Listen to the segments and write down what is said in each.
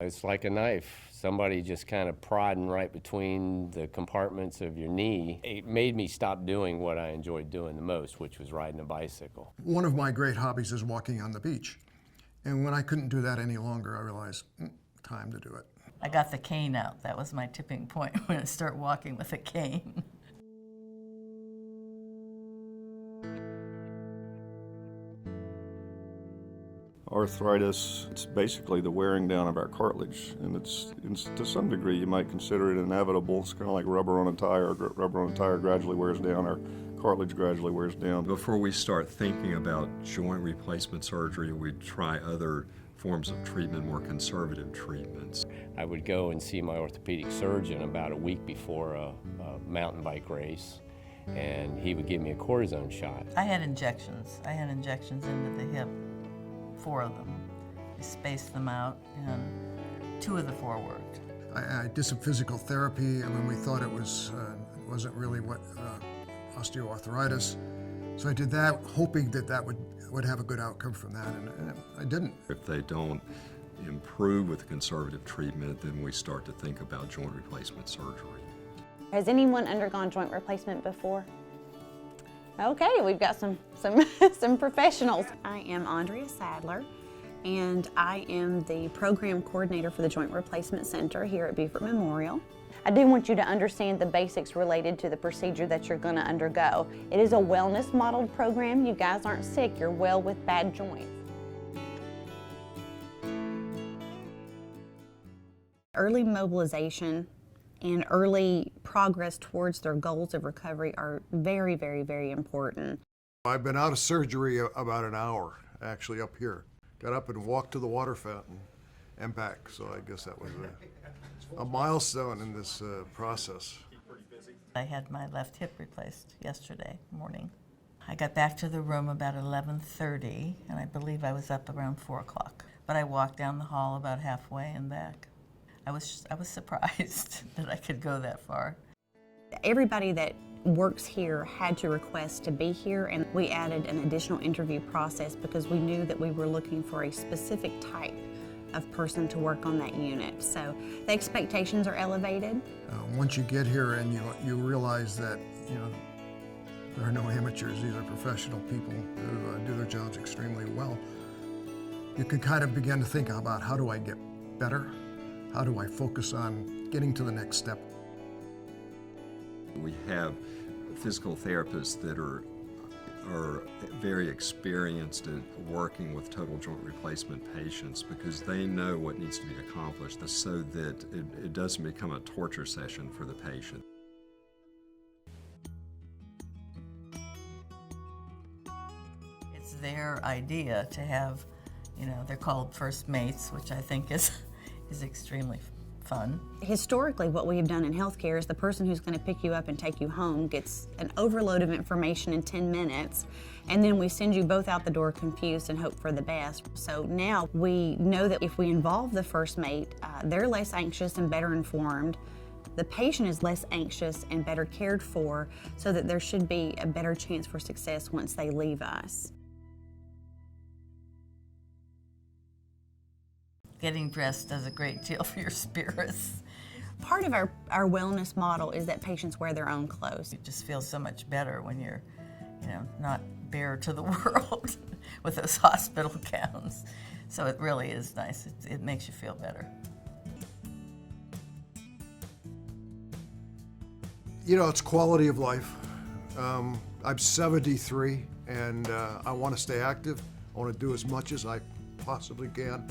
It's like a knife. Somebody just kind of prodding right between the compartments of your knee. It made me stop doing what I enjoyed doing the most, which was riding a bicycle. One of my great hobbies is walking on the beach. And when I couldn't do that any longer, I realized, time to do it. I got the cane out. That was my tipping point, when I start walking with a cane. Arthritis, it's basically the wearing down of our cartilage, and it's to some degree you might consider it inevitable. It's kind of like rubber on a tire. Rubber on a tire gradually wears down, our cartilage gradually wears down. Before we start thinking about joint replacement surgery, we try other forms of treatment, more conservative treatments. I would go and see my orthopedic surgeon about a week before a mountain bike race, and he would give me a cortisone shot. I had injections. I had injections into the hip, 4 of them. We spaced them out, and 2 of the 4 worked. I did some physical therapy, and when we thought it wasn't really what osteoarthritis. So I did that, hoping that would have a good outcome from that, and I didn't. If they don't improve with conservative treatment, then we start to think about joint replacement surgery. Has anyone undergone joint replacement before? Okay, we've got some professionals. I am Andrea Sadler, and I am the program coordinator for the Joint Replacement Center here at Beaufort Memorial. I do want you to understand the basics related to the procedure that you're going to undergo. It is a wellness modeled program. You guys aren't sick, you're well with bad joints. Early mobilization and early progress towards their goals of recovery are very, very, very important. I've been out of surgery about an hour, actually up here. Got up and walked to the water fountain and back, so I guess that was a milestone in this process. I had my left hip replaced yesterday morning. I got back to the room about 11:30, and I believe I was up around 4 o'clock. But I walked down the hall about halfway and back. I was surprised that I could go that far. Everybody that works here had to request to be here, and we added an additional interview process because we knew that we were looking for a specific type of person to work on that unit. So the expectations are elevated. Once you get here and you realize that there are no amateurs, these are professional people who do their jobs extremely well, you can kind of begin to think about, how do I get better? How do I focus on getting to the next step? We have physical therapists that are very experienced in working with total joint replacement patients because they know what needs to be accomplished so that it doesn't become a torture session for the patient. It's their idea to have, they're called first mates, which I think is extremely fun. Historically, what we have done in healthcare is the person who's going to pick you up and take you home gets an overload of information in 10 minutes, and then we send you both out the door confused and hope for the best. So now we know that if we involve the first mate, they're less anxious and better informed. The patient is less anxious and better cared for, so that there should be a better chance for success once they leave us. Getting dressed does a great deal for your spirits. Part of our wellness model is that patients wear their own clothes. You just feel so much better when you're, not bare to the world with those hospital gowns. So it really is nice. It makes you feel better. It's quality of life. I'm 73, and I want to stay active. I want to do as much as I possibly can.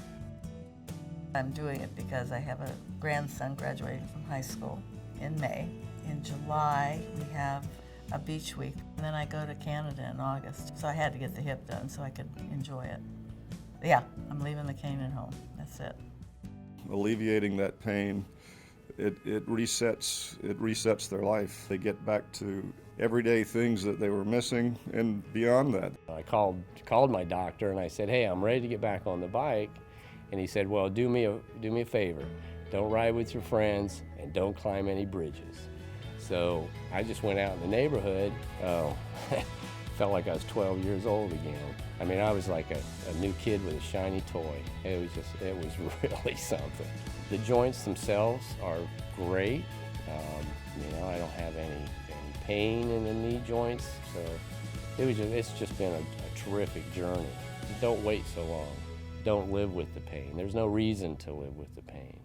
I'm doing it because I have a grandson graduating from high school in May. In July, we have a beach week, and then I go to Canada in August. So I had to get the hip done so I could enjoy it. Yeah, I'm leaving the cane at home. That's it. Alleviating that pain, it resets their life. They get back to everyday things that they were missing and beyond that. I called my doctor and I said, hey, I'm ready to get back on the bike. And he said, well, do me a favor. Don't ride with your friends and don't climb any bridges. So I just went out in the neighborhood, felt like I was 12 years old again. I mean, I was like a new kid with a shiny toy. It was really something. The joints themselves are great. You know, I don't have any pain in the knee joints, so it's just been a terrific journey. Don't wait so long. Don't live with the pain. There's no reason to live with the pain.